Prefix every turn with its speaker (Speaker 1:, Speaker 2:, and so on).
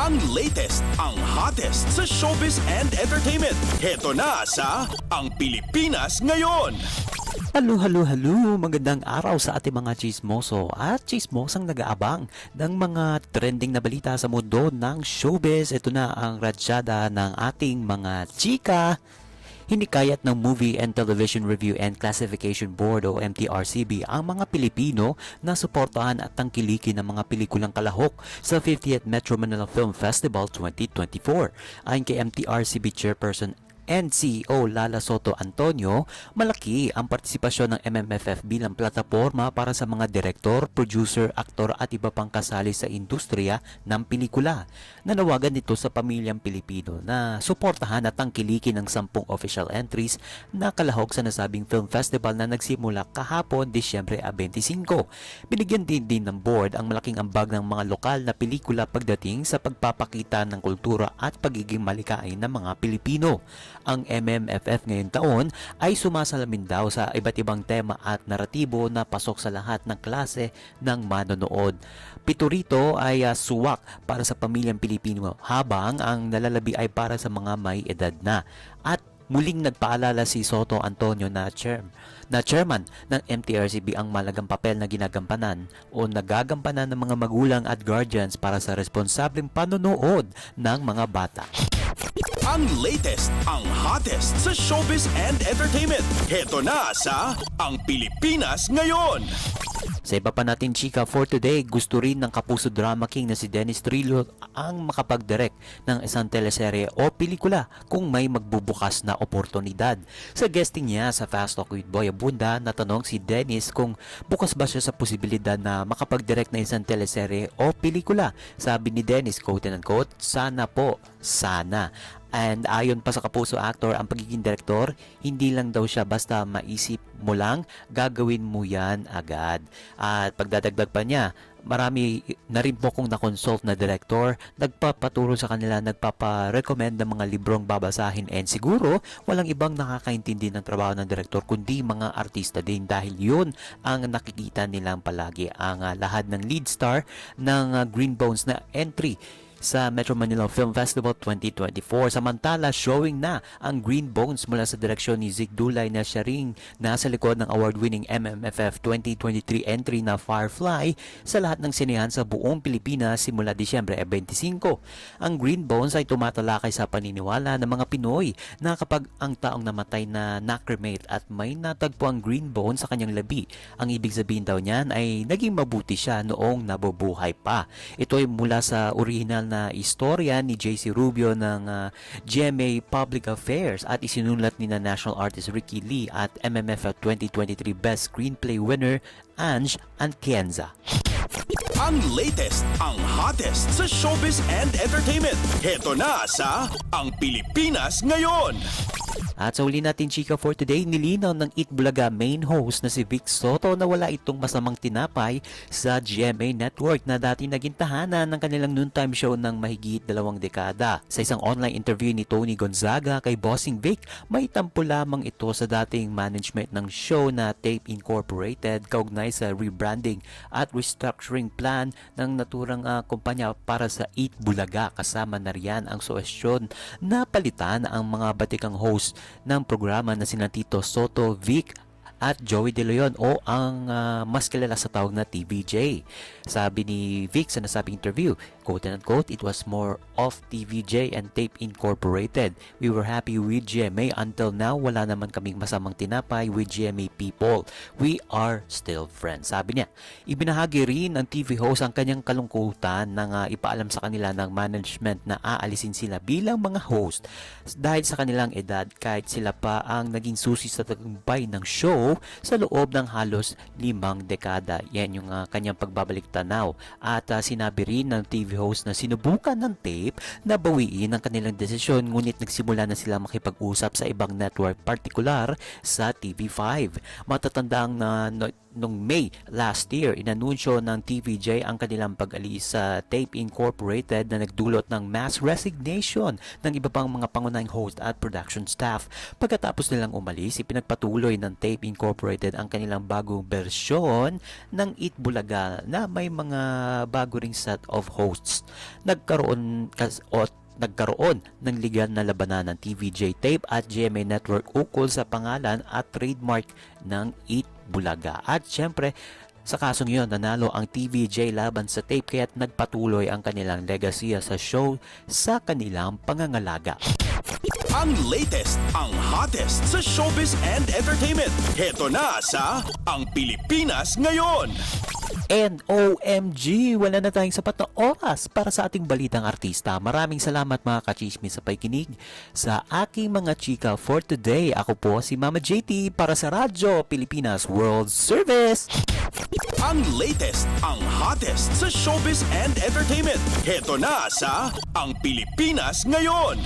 Speaker 1: Ang latest, ang hottest sa showbiz and entertainment. Heto na sa Ang Pilipinas Ngayon.
Speaker 2: Halo, magandang araw sa ating mga chismoso at chismosang nag-aabang ng mga trending na balita sa mundo ng showbiz. Ito na ang radyada ng ating mga chika. Hinikayat ng Movie and Television Review and Classification Board o MTRCB ang mga Pilipino na suportahan at tangkilikin ng mga pelikulang kalahok sa 50th Metro Manila Film Festival 2024. Ayon kay MTRCB Chairperson and CEO Lala Soto Antonio, malaki ang partisipasyon ng MMFF bilang plataporma para sa mga direktor, producer, aktor at iba pang kasali sa industriya ng pelikula. Nanawagan nito sa pamilyang Pilipino na suportahan at tangkilikin ng 10 official entries na kalahok sa nasabing film festival na nagsimula kahapon Disyembre 25. Binigyan din ng board ang malaking ambag ng mga lokal na pelikula pagdating sa pagpapakita ng kultura at pagiging malikain ng mga Pilipino. Ang MMFF ngayong taon ay sumasalamin daw sa iba't ibang tema at naratibo na pasok sa lahat ng klase ng manonood. Pito rito ay suwak para sa pamilyang Pilipino habang ang nalalabi ay para sa mga may edad na. At muling nagpaalala si Soto Antonio na chairman ng MTRCB ang malagang papel na ginagampanan o nagagampanan ng mga magulang at guardians para sa responsableng panonood ng mga bata.
Speaker 1: Ang latest, ang hottest sa showbiz and entertainment. Heto na sa Ang Pilipinas Ngayon.
Speaker 2: Sa iba pa natin chika for today, gusto rin ng kapuso drama king na si Dennis Trillo ang makapag-direct ng isang teleserye o pelikula kung may magbubukas na oportunidad. Sa guesting niya sa Fast Talk with Boy Abunda, natanong si Dennis kung bukas ba siya sa posibilidad na makapag-direct ng isang teleserye o pelikula. Sabi ni Dennis, quote and unquote, sana po, sana. And ayon pa sa kapuso actor, ang pagiging direktor, hindi lang daw siya basta maisip mo lang, gagawin mo yan agad. At pagdadagdag pa niya, marami na rin po kong na-consult na director, nagpapaturo sa kanila, nagpapa-recommend ng mga librong babasahin, and siguro walang ibang nakakaintindi ng trabaho ng director kundi mga artista din dahil yun ang nakikita nilang palagi. Ang lahat ng lead star ng Green Bones na entry sa Metro Manila Film Festival 2024. Samantala, showing na ang Green Bones mula sa direksyon ni Zig Dulay na siya ring nasa likod ng award-winning MMFF 2023 entry na Firefly sa lahat ng sinehan sa buong Pilipinas simula Disyembre 25. Ang Green Bones ay tumatalakay sa paniniwala ng mga Pinoy na kapag ang taong namatay na na-cremate at may natagpo ang Green Bones sa kanyang labi, ang ibig sabihin daw niyan ay naging mabuti siya noong nabubuhay pa. Ito ay mula sa original na istorya ni JC Rubio ng GMA Public Affairs at isinulat ni na National Artist Ricky Lee at MMFF 2023 Best Screenplay winner Ange Antienza.
Speaker 1: Ang latest, ang hottest sa showbiz and entertainment. Heto na sa Ang Pilipinas Ngayon.
Speaker 2: At sa uli natin chika for today, nilinaw ng Eat Bulaga main host na si Vic Soto na wala itong masamang tinapay sa GMA Network na dati naging tahanan ng kanilang noontime show ng mahigit 2 dekada. Sa isang online interview ni Tony Gonzaga kay Bossing Vic, may tampo lamang ito sa dating management ng show na Tape Incorporated kaugnay sa rebranding at restructuring plan ng naturang kumpanya para sa Eat Bulaga. Kasama na riyan ang suwestyon na palitan ang mga batikang host ng programa na sina Tito Soto, Vic at Joey De Leon o ang mas kilala sa tawag na TVJ. Sabi ni Vic sa nasabing interview, quote and unquote, it was more of TVJ and Tape Incorporated. We were happy with GMA until now. Wala naman kaming masamang tinapay with GMA people. We are still friends. Sabi niya, ibinahagi rin ng TV host ang kanyang kalungkutan nang ipaalam sa kanila ng management na aalisin sila bilang mga host dahil sa kanilang edad kahit sila pa ang naging susi sa tagumpay ng show sa loob ng halos 5 dekada. Yan yung kanyang pagbabalik tanaw. At sinabi rin ng TV host na sinubukan ng tape na bawiin ang kanilang desisyon ngunit nagsimula na sila makipag-usap sa ibang network, partikular sa TV5. Matatandang na noong May last year, inanunsyo ng TVJ ang kanilang pag-alis sa Tape Incorporated na nagdulot ng mass resignation ng iba pang mga pangunahing host at production staff. Pagkatapos nilang umalis, ipinagpatuloy ng Tape Incorporated ang kanilang bagong bersyon ng Eat Bulaga na may mga bago ring set of hosts sports. Nagkaroon ng legal na labanan ng TVJ Tape at GMA Network ukol sa pangalan at trademark ng Eat Bulaga. At syempre, sa kasong yun, nanalo ang TVJ laban sa tape kaya't nagpatuloy ang kanilang legacy sa show sa kanilang pangangalaga.
Speaker 1: Ang latest, ang hottest sa showbiz and entertainment. Heto na sa Ang Pilipinas Ngayon.
Speaker 2: And OMG, wala na tayong sapat na oras para sa ating balitang artista. Maraming salamat mga kachismis sa pakikinig sa aking mga chika for today. Ako po si Mama JT para sa Radyo Pilipinas World Service.
Speaker 1: Ang latest, ang hottest sa showbiz and entertainment. Heto na sa Ang Pilipinas Ngayon.